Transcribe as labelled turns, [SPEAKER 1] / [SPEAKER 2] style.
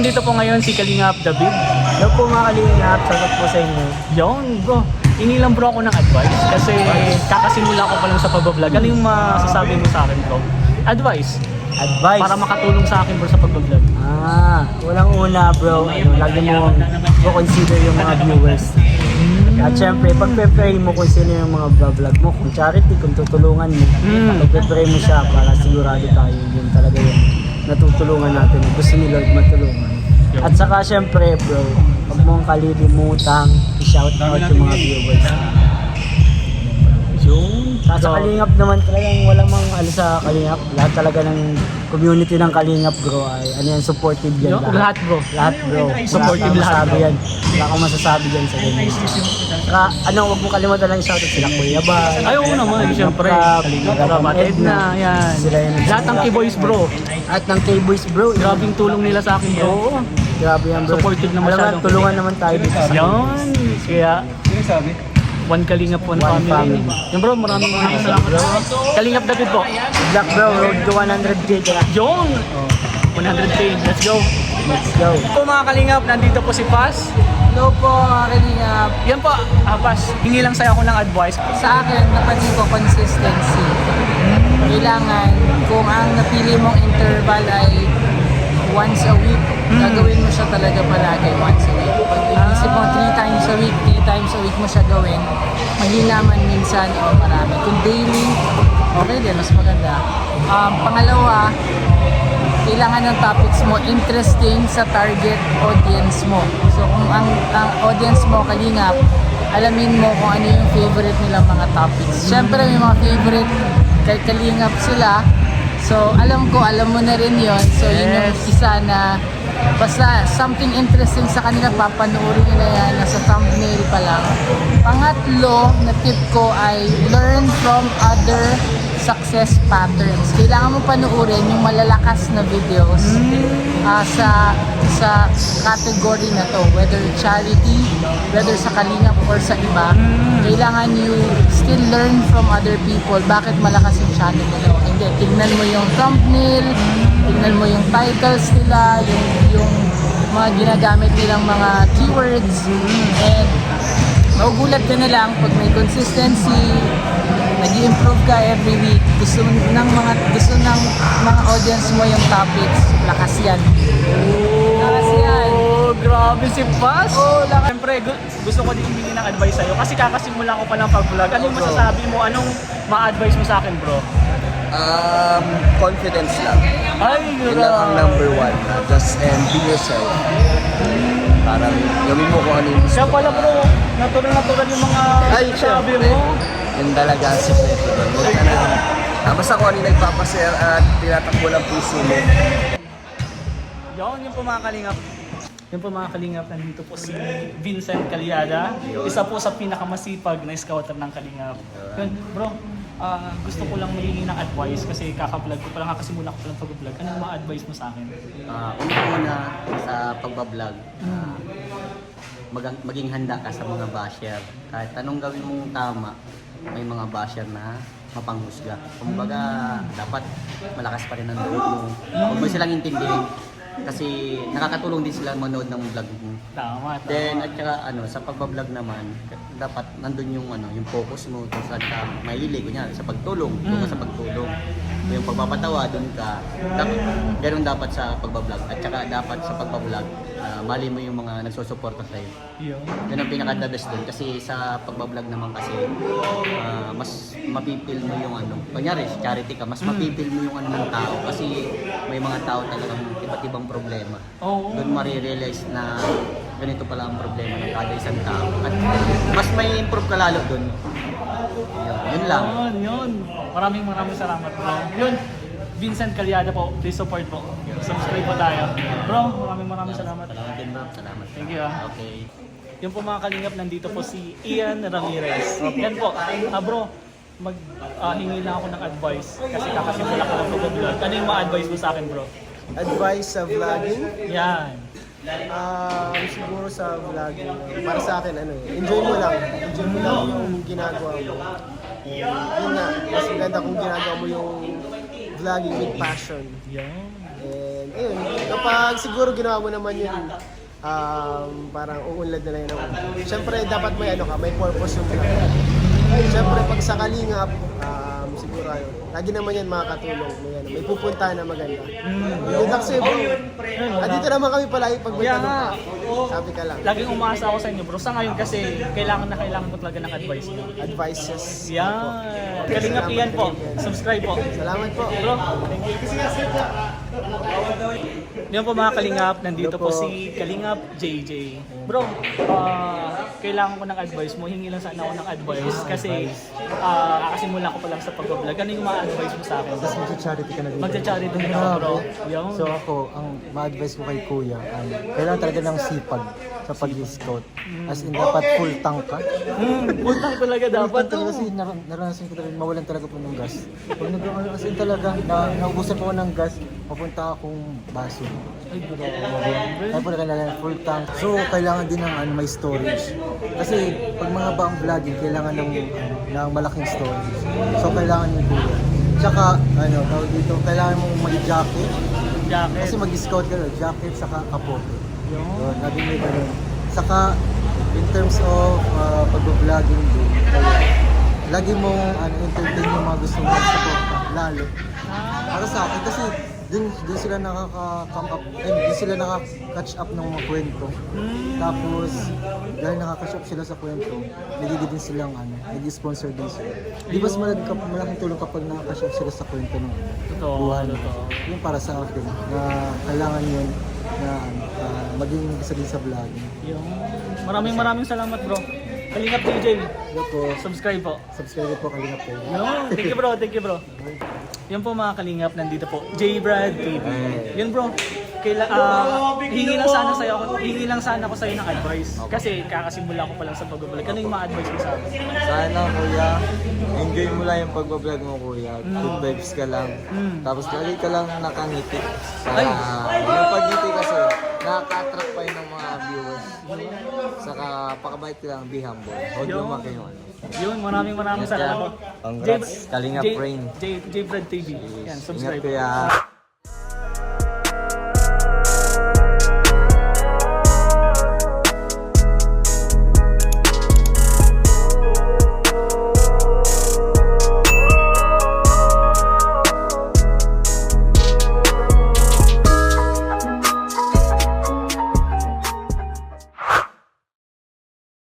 [SPEAKER 1] Dito po ngayon si Kalingap David.
[SPEAKER 2] Hello po mga Kalingap, sagot po sa inyo.
[SPEAKER 1] Yon bro, inilang bro ako ng advice kasi kakasimula ko pa lang sa pagbablog. Ano yung masasabi mo sa akin bro? Advice
[SPEAKER 2] Advice?
[SPEAKER 1] para makatulong sa akin bro sa pagbablog.
[SPEAKER 2] Walang una bro, lagi mo consider yung mga viewers. At syempre, pag-pray mo kung sino yung mga vlog mo, kung charity, kung tutulungan mo, pag-pray mo siya para sigurado tayo yun talaga yung natutulungan natin. Gusto ni Lord matulungan. At saka syempre bro, huwag mong kalilimutang i-shout out yung mga viewers.
[SPEAKER 1] Yun.
[SPEAKER 2] Sa Kalingap naman talagang walang mga sa Kalingap. Lahat talaga ng community ng Kalingap bro ay ano yan, supportive yan.
[SPEAKER 1] Lahat bro.
[SPEAKER 2] Lahat bro.
[SPEAKER 1] Supportive lahat.
[SPEAKER 2] Yan. Wala akong masasabi dyan sa ganyan. Saka huwag mo kalimutan lang i-shoutout sila Kuya Bay.
[SPEAKER 1] Ay oo naman, siyempre. Kalingap Edna, yan.
[SPEAKER 2] Sila yan.
[SPEAKER 1] Lahat ng K-Boys bro.
[SPEAKER 2] At ng K-Boys bro.
[SPEAKER 1] Grabing tulong nila sa akin bro.
[SPEAKER 2] Grabe yan bro.
[SPEAKER 1] Supportive na
[SPEAKER 2] Alam
[SPEAKER 1] masyado.
[SPEAKER 2] mo, tulungan naman tayo dito sa
[SPEAKER 1] Yan. Kaya One Kalingap, one family. Yung bro, maraming salamat bro. Kalingap David po.
[SPEAKER 2] Black bro, road to 100k ka.
[SPEAKER 1] Yung 100k, let's go.
[SPEAKER 2] Let's go.
[SPEAKER 1] Po mga Kalingap, nandito po si Paz.
[SPEAKER 3] Hello po mga Kalingap.
[SPEAKER 1] Yan po, Paz, hingi lang sa'yo ako ng advice.
[SPEAKER 3] Sa akin, napansin ko consistency. Kailangan, kung ang napili mong interval ay once a week, gagawin mo siya talaga palagi once a week. Pag inisip mo 3 times a week, 3 times a week mo siya gawin, mahina man minsan o marami. Kung daily, okay din, mas maganda. Pangalawa, kailangan ng topics mo interesting sa target audience mo. So kung ang audience mo Kalingap, alamin mo kung ano yung favorite nilang mga topics. Siyempre may mga favorite kay Kalingap sila. So alam mo na rin yon. So yun yung isa na basta something interesting sa kanila, papanoorin nila yan, nasa thumbnail pa lang. Pangatlo na tip ko ay learn from other success patterns. Kailangan mo panoorin yung malalakas na videos sa category na to, whether charity, whether sa Kalingap or sa iba. Kailangan you still learn from other people. Bakit malakas yung channel nila? Hindi, tignan mo yung thumbnail, tignan mo yung titles nila, yung mga ginagamit nilang mga keywords, and magugulat ka na lang pag may consistency, nag-i-improve ka every week. Gusto ng mga audience mo yung topics, lakas yan. Lakas yan.
[SPEAKER 1] Grabe si Paz.
[SPEAKER 3] Lakas.
[SPEAKER 1] Siyempre, gusto ko din humingi ng advice sa'yo kasi kakasimula ko pa ng pag-vlog. Anong masasabi mo? Anong ma-advise mo sa akin bro?
[SPEAKER 4] Confidence lang.
[SPEAKER 1] Ay,
[SPEAKER 4] Yun lang ang number one. Just be yourself. Parang gawin mo kung ano yung gusto.
[SPEAKER 1] Siya pala bro, natural yung mga
[SPEAKER 4] Ay,
[SPEAKER 1] sabi
[SPEAKER 4] syempre.
[SPEAKER 1] mo.
[SPEAKER 4] Yun talaga ang sikreto doon. Huwag ka na. Basta kung ano yung nagpapasaya at tinatakbo ng puso mo.
[SPEAKER 1] Yun po mga Kalingap. Yun po mga Kalingap, nandito po si Vincent Calyada. Isa po sa pinakamasipag na scouter ng Kalingap. Yun, bro, gusto ko lang mahingi ng advice kasi kaka-vlog ko pa lang, kakasimula ko pa lang pag-vlog. Anong ma-advise mo sa akin?
[SPEAKER 5] Una sa pagbablog, maging handa ka sa mga basher. Kahit anong gawin mong tama, may mga basher na mapanghusga. Kumbaga, dapat malakas pa rin ang loob mo. Huwag mo silang intindihin. Kasi nakakatulong din sila manood ng vlog mo.
[SPEAKER 1] Tama.
[SPEAKER 5] Then, at saka sa pagbablog naman, dapat nandun yung yung focus mo kung saan ka mahilig, kunyari sa pagtulong, doon ka sa pagtulong. Yung pagpapatawa, doon ka. Ganun dapat sa pagbablog. At saka dapat sa pagbablog, mali mo yung mga nagsusuporta sa'yo.
[SPEAKER 1] Yun.
[SPEAKER 5] Yun ang pinaka-the best doon. Kasi sa pagbablog naman kasi, mas mapipil mo yung kunyari, charity ka, mas mapipil mo yung ng tao. Kasi may mga tao talagang iba't ibang problema.
[SPEAKER 1] Oo.
[SPEAKER 5] Doon marirealize na ganito pala ang problema ng kada isang tao. At mas may improve ka lalo doon. Yun lang.
[SPEAKER 1] Yun. Maraming salamat bro. Yun. Vincent Calyada po. Please support po. Subscribe po tayo. Bro, maraming salamat.
[SPEAKER 5] Salamat din bro. Salamat.
[SPEAKER 1] Thank you
[SPEAKER 5] Okay.
[SPEAKER 1] Yun po mga Kalingap, nandito po si Ian Ramirez. Yan po. Bro, hingi lang ako ng advice kasi kakasimula ko lang pag-vlog. Ano yung ma-advise mo sa akin bro?
[SPEAKER 2] Advice sa vlogging?
[SPEAKER 1] Yan.
[SPEAKER 2] Siguro sa vlogging, para sa akin, enjoy mo lang. Enjoy mo lang yung ginagawa mo. Yun nga, mas maganda kung ginagawa mo yung vlogging with passion.
[SPEAKER 1] Yan.
[SPEAKER 6] And ayun, kapag siguro ginawa mo naman yun, parang uunlad na lang yun. Siyempre, dapat may may purpose yung vlog. Siyempre, pag sa Kalingap, siguro ayun, lagi naman yan makakatulong. May pupuntahan na maganda. Good luck sa'yo, bro. Dito naman kami palagi pag may tanong ka. Sabi ka lang.
[SPEAKER 1] Laging umaasa ako sa inyo bro. Sa ngayon kasi kailangan ko talaga ng advice nyo.
[SPEAKER 6] Advices.
[SPEAKER 1] Yan. Kalingap Ian po. Subscribe po.
[SPEAKER 6] Salamat po.
[SPEAKER 1] Bro, thank you. Yan po mga Kalingap, nandito po si Kalingap JJ. Bro, kailangan ko ng advice mo. Hingi lang sana ako ng advice kasi kakasimula ko pa lang sa pag-vlog. Ano yung ma-advise mo sa akin?
[SPEAKER 2] Tapos magsa-charity ka na dito.
[SPEAKER 1] Magcha-charity din ako bro. Yan.
[SPEAKER 2] So ako, ang ma-advise ko kay Kuya, kailangan talaga ng sipag sa pag-scout. As in, dapat full tank ka.
[SPEAKER 1] Full tank talaga dapat.
[SPEAKER 2] Talaga kasi naranasan ko talaga, mawalan talaga po ng gas. Pag nagkakaroon kasi talaga, naubusan po ako ng gas, papunta akong baso.
[SPEAKER 1] Ay, bro.
[SPEAKER 2] Kaya po kailangan full tank. So, kailangan din ng may storage. Kasi pag mga baang vlogging, kailangan ng malaking storage. So, kailangan yung Kuya. Tsaka, tawag dito, kailangan mong may jacket.
[SPEAKER 1] Jacket.
[SPEAKER 2] Kasi mag-scout ka, jacket saka kapote. Yun, lagi may ganun. Saka, in terms of pag-vlogging din, lagi mong entertain yung mga gusto mong supporta, lalo. Para sa akin, kasi dun sila dun sila nakaka-catch up ng mga kwento. Tapos, dahil nakaka-catch up sila sa kwento, nagiging din silang nag-sponsor din sila. Di ba malaking tulong kapag nakaka-catch up sila sa kwento ng buhay. Yung para sa akin, na kailangan yun na maging isa din sa vlogging.
[SPEAKER 1] Maraming salamat bro. Kalingap JJ. Subscribe po.
[SPEAKER 2] Subscribe po, Kalingap po.
[SPEAKER 1] Thank you bro. Yan po mga Kalingap, nandito po. J Brad TV. Yan bro. Hingi lang sana ako sa'yo ng advice. Kasi kakasimula ko pa lang sa pag-vlog. Ano yung ma-advise mo sa akin?
[SPEAKER 7] Sana kuya, enjoy mo lang yung pag-vlog mo kuya. Good vibes ka lang. Tapos lagi ka lang nakangiti. Yung pag-ngiti kasi, nakaka-attract pa yun ng mga viewers. Saka pakabait ka lang, be humble. Huwag lumaki yung
[SPEAKER 1] Yun, maraming salamat.
[SPEAKER 7] Congrats, Kalingap Rain.
[SPEAKER 1] J Brad TV. Yan, subscribe.
[SPEAKER 7] Ingat kuya.